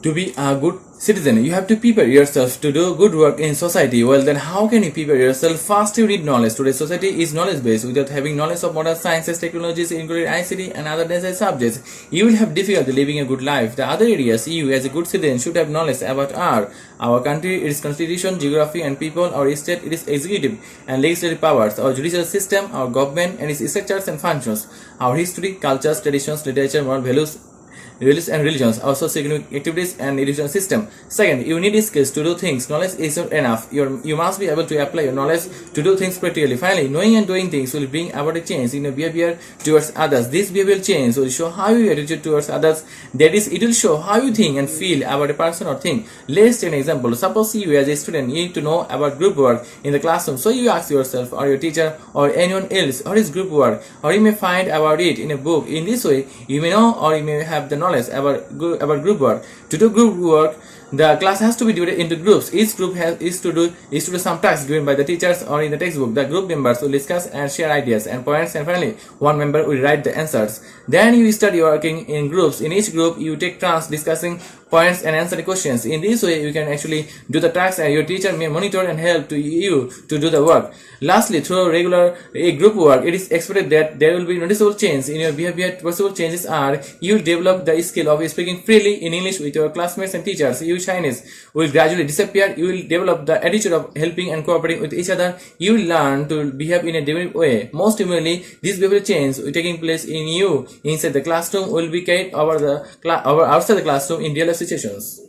To be a good citizen, you have to prepare yourself to do good work in society. Well, then how can you prepare yourself? First, you need knowledge. Today's society is knowledge based. Without having knowledge of modern sciences, technologies, including ICT and other necessary subjects, you will have difficulty living a good life. The other areas you, as a good citizen, should have knowledge about our country, its constitution, geography, and people, our state, its executive and legislative powers, our judicial system, our government, and its structures and functions, our history, cultures, traditions, literature, moral values, and religions, also significant activities and education system. Second, you need skills to do things. Knowledge is not enough. You must be able to apply your knowledge to do things practically. Finally, knowing and doing things will bring about a change in your behavior towards others. This behavioral change will show how you attitude towards others. That is, it will show how you think and feel about a person or thing. Let's take an example. Suppose you as a student need to know about group work in the classroom. So you ask yourself or your teacher or anyone else, what is group work? Or you may find about it in a book. In this way, you may know or you may have the knowledge about group work. To do group work, the class has to be divided into groups. Each group is to do some tasks given by the teachers or in the textbook. The group members will discuss and share ideas and points, and finally one member will write the answers. Then you start working in groups. In each group you take turns discussing points and answering questions. In this way you can actually do the tasks and your teacher may monitor and help you to do the work. Lastly, through regular group work, it is expected that there will be noticeable change in your behavior. Possible changes are: you will develop the skill of speaking freely in English with your classmates and teachers. Your shyness will gradually disappear. You will develop the attitude of helping and cooperating with each other. You will learn to behave in a different way. Most importantly, this behavioral change taking place in you inside the classroom will be carried over outside the classroom in real life situations.